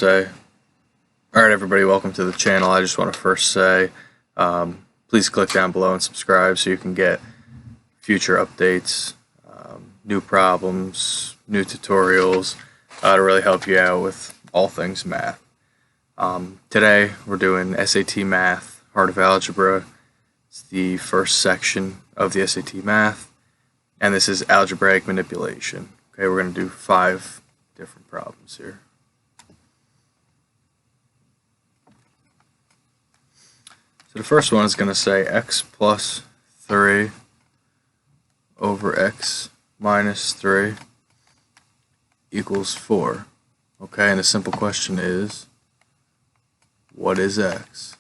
Alright everybody, welcome to the channel. I just want to first say please click down below and subscribe so you can get future updates, new problems, new tutorials to really help you out with all things math. Today we're doing SAT Math, Heart of Algebra. It's the first section of the SAT Math, and this is Algebraic Manipulation. Okay, we're going to do 5 different problems here. So the first one is going to say x plus 3 over x minus 3 equals 4. Okay, and the simple question is, what is x?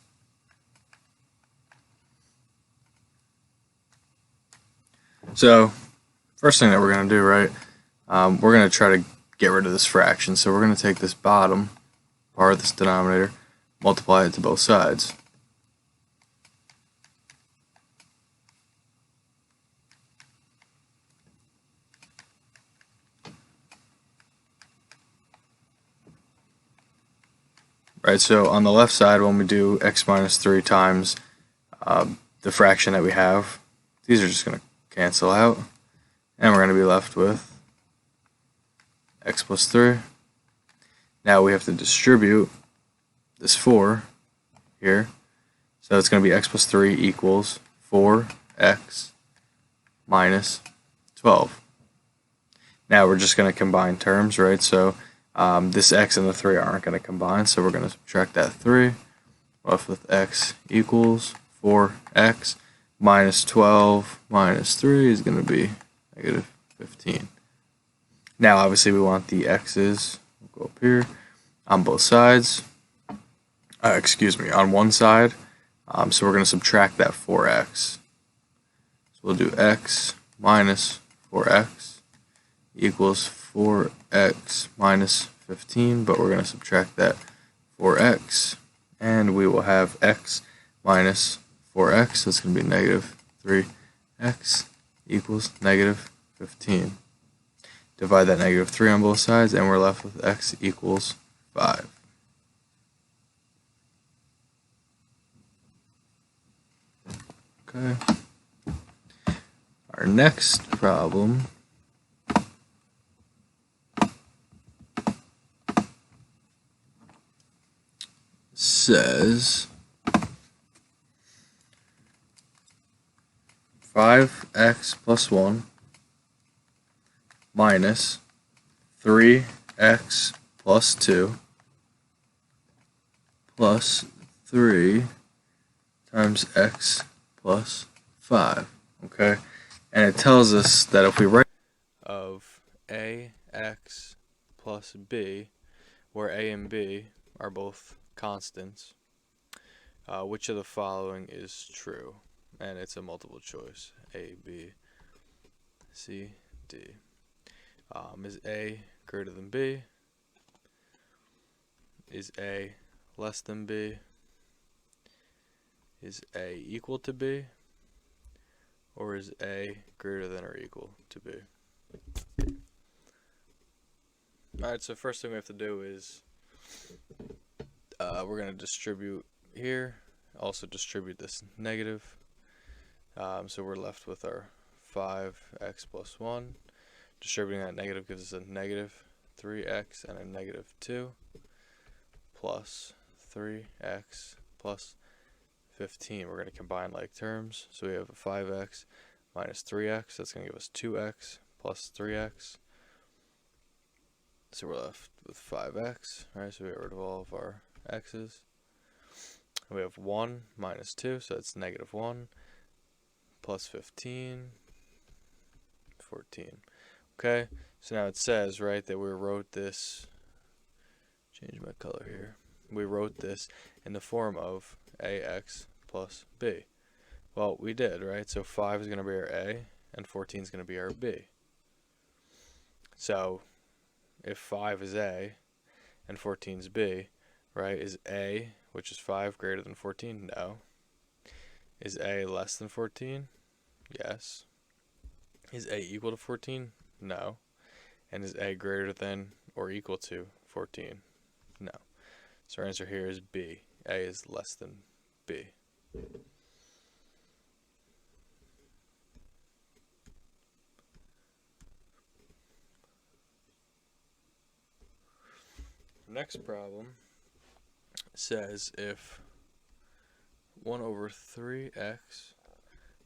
So, first thing that we're going to do, right, we're going to try to get rid of this fraction. So we're going to take this bottom part of this denominator, multiply it to both sides. Right, so on the left side, when we do x minus 3 times the fraction that we have, these are just going to cancel out, and we're going to be left with x plus 3. Now we have to distribute this 4 here, so it's going to be x plus 3 equals 4x minus 12. Now we're just going to combine terms, right? So this x and the 3 aren't going to combine, so we're going to subtract that 3. Left with x equals 4x minus 12 minus 3 is going to be negative 15. Now obviously we want the x's, we'll go up here, on both sides, on one side, so we're going to subtract that 4x. So we'll do x minus 4x equals 4x minus 15, but we're going to subtract that 4x, and we will have x minus 4x, that's going to be negative 3x equals negative 15. Divide that negative 3 on both sides, and we're left with x equals 5. Okay. Our next problem says 5x plus 1 minus 3x plus 2 plus 3 times x plus 5. Okay, and it tells us that if we write of ax plus b, where a and b are both constants, which of the following is true? And it's a multiple choice: A, B, C, D. Is A greater than B? Is A less than B? Is A equal to B? Or is A greater than or equal to B? Alright, so first thing we have to do is we're going to distribute here, also distribute this negative. So we're left with our 5x plus 1. Distributing that negative gives us a negative 3x and a negative 2 plus 3x plus 15. We're going to combine like terms. So we have a 5x minus 3x. That's going to give us 2x plus 3x. So we're left with 5x. Right, so we get rid of all of our x's. We have 1 minus 2, so it's negative 1 plus 15, 14. Okay, so now it says, right, that we wrote this, change my color here, we wrote this in the form of ax plus b. Well, we did, right? So 5 is going to be our a, and 14 is going to be our b. So if 5 is a, and 14 is b, right, is a, which is 5, greater than 14? No. Is a less than 14? Yes. Is a equal to 14? No. And is a greater than or equal to 14? No. So our answer here is B. A is less than B. Next problem says if 1 over 3x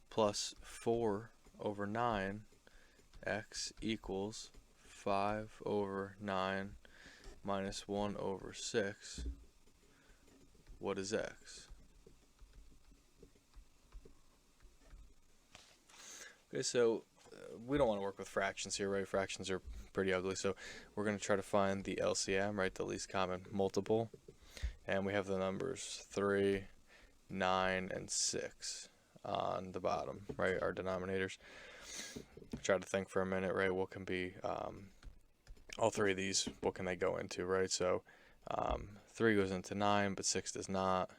plus 4 over 9x equals 5 over 9 minus 1 over 6, what is x? Okay, so we don't want to work with fractions here, right? Fractions are pretty ugly, so we're going to try to find the LCM, right, the least common multiple. And we have the numbers 3, 9, and 6 on the bottom, right, our denominators. Try to think for a minute, right, what can be, all three of these, what can they go into, right? So 3 goes into 9, but 6 does not.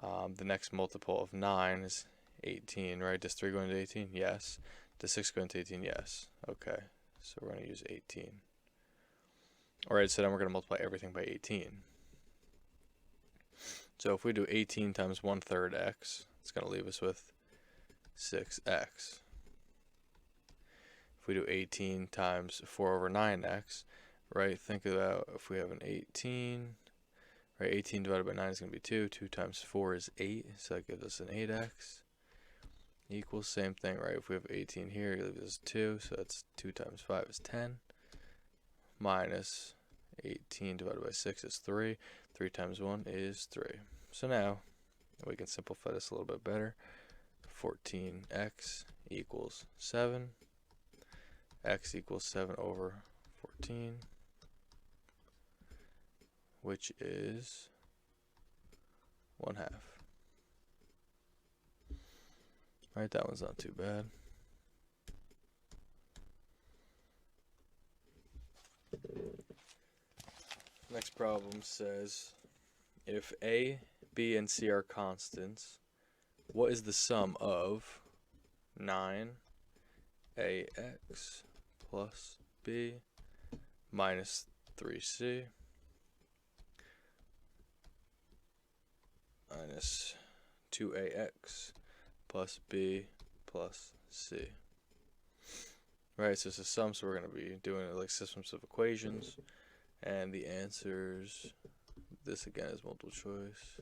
The next multiple of 9 is 18, right? Does 3 go into 18? Yes. Does 6 go into 18? Yes. Okay, so we're going to use 18. Alright, so then we're going to multiply everything by 18. So if we do 18 times 1/3 x, it's going to leave us with 6x. If we do 18 times 4 over 9x, right, think about if we have an 18, right, 18 divided by 9 is going to be 2. 2 times 4 is 8, so that gives us an 8x. Equals, same thing, right, if we have 18 here, it gives us 2, so that's 2 times 5 is 10. Minus 18 divided by 6 is 3. 3 times 1 is 3. So now we can simplify this a little bit better. 14x equals 7. X equals 7 over 14, which is 1/2. Right, that one's not too bad. Next problem says, if A, B, and C are constants, what is the sum of 9ax plus B minus 3c minus 2ax plus B plus C? Right, so it's a sum, so we're going to be doing it like systems of equations. And the answers, this again is multiple choice.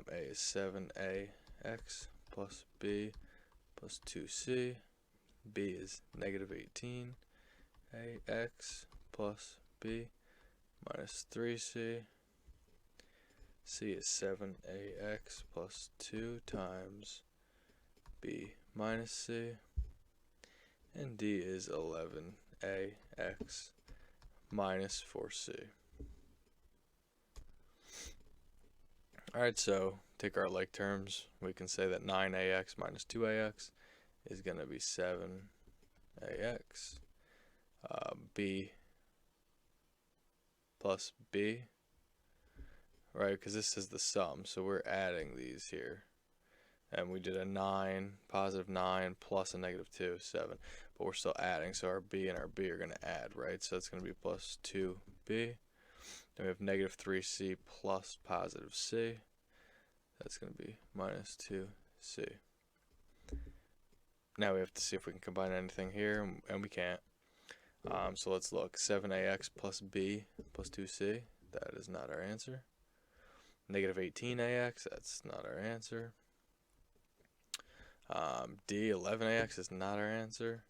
A is 7ax plus B plus 2c. B is negative 18ax plus B minus 3c. C is 7ax plus 2 times B minus C. And D is 11ax minus 4c. Alright, so take our like terms. We can say that 9ax minus 2ax is going to be 7ax. B plus B, right, because this is the sum, so we're adding these here. And we did a 9, positive 9, plus a negative 2, 7. But we're still adding, so our B and our B are going to add, right? So it's going to be plus 2B. Then we have negative 3C plus positive C. That's going to be minus 2C. Now we have to see if we can combine anything here, and we can't. So let's look. 7ax plus B plus 2C. That is not our answer. Negative 18ax. That's not our answer. D, 11ax is not our answer.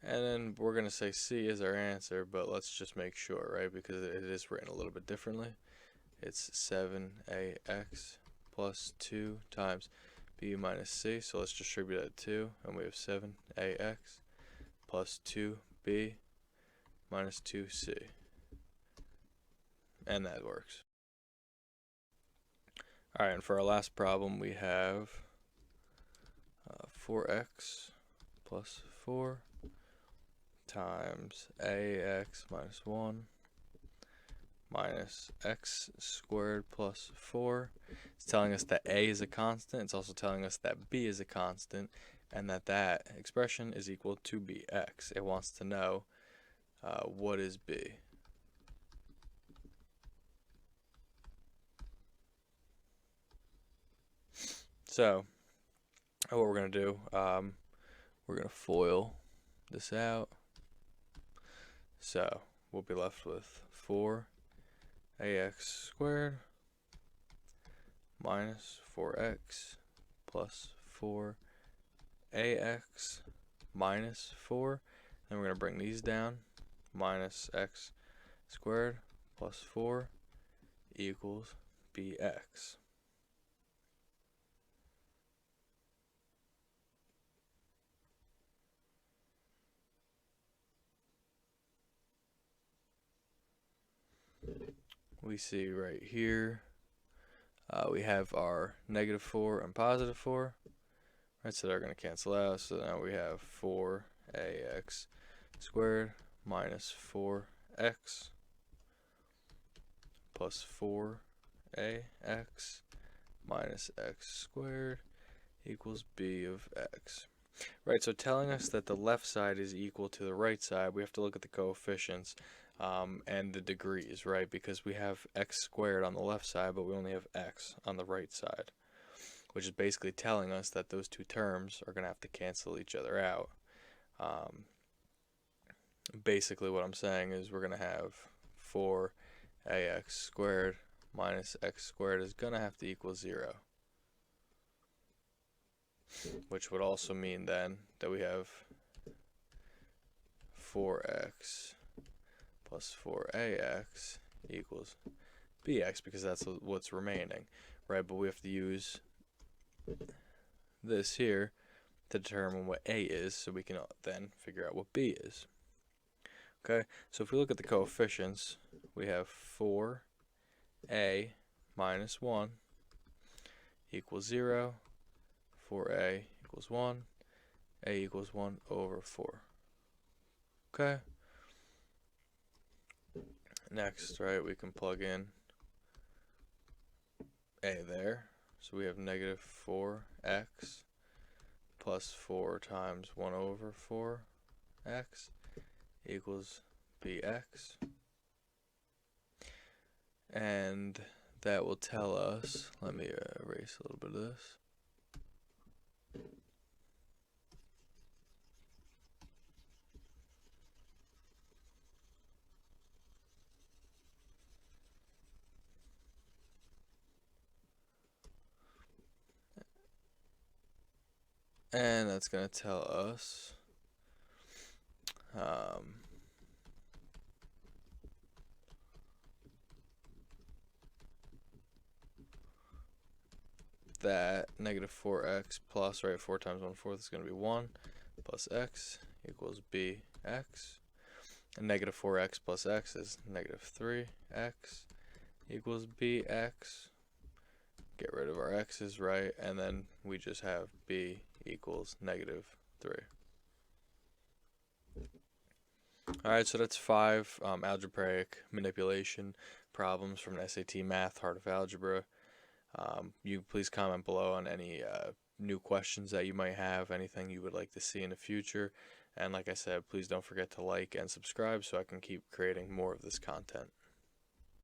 And then we're going to say C is our answer, but let's just make sure, right? Because it is written a little bit differently. It's 7ax plus 2 times B minus C. So let's distribute that 2, and we have 7ax plus 2B minus 2C. And that works. Alright, and for our last problem, we have 4x plus 4 times ax minus 1 minus x squared plus 4. It's telling us that a is a constant. It's also telling us that b is a constant, and that expression is equal to bx. It wants to know what is b. So what we're going to do, we're going to FOIL this out. So we'll be left with 4ax squared minus 4x plus 4ax minus 4. Then we're going to bring these down. Minus x squared plus 4 equals bx. We see right here we have our negative 4 and positive 4, right? So they're going to cancel out. So now we have 4ax squared minus 4x plus 4ax minus x squared equals b of x. Right, so telling us that the left side is equal to the right side, we have to look at the coefficients and the degrees, right? Because we have x squared on the left side, but we only have x on the right side, which is basically telling us that those two terms are going to have to cancel each other out. Basically what I'm saying is we're going to have 4ax squared minus x squared is going to have to equal 0. Which would also mean then that we have 4x plus 4ax equals bx, because that's what's remaining, right? But we have to use this here to determine what a is, so we can then figure out what b is. Okay, so if we look at the coefficients, we have 4a minus 1 equals 0, 4a equals 1, a equals 1 over 4. Okay. Next, right, we can plug in a there. So we have negative 4x plus 4 times 1 over 4x equals bx. And that will tell us, let me erase a little bit of this. And that's going to tell us that negative 4x plus, right, 4 times 1/4 is going to be 1 plus x equals bx. And negative 4x plus x is negative 3x equals bx. Get rid of our x's, right, and then we just have b equals negative 3. Alright, so that's 5 algebraic manipulation problems from an SAT Math Heart of Algebra. You please comment below on any new questions that you might have, anything you would like to see in the future. And like I said, please don't forget to like and subscribe so I can keep creating more of this content.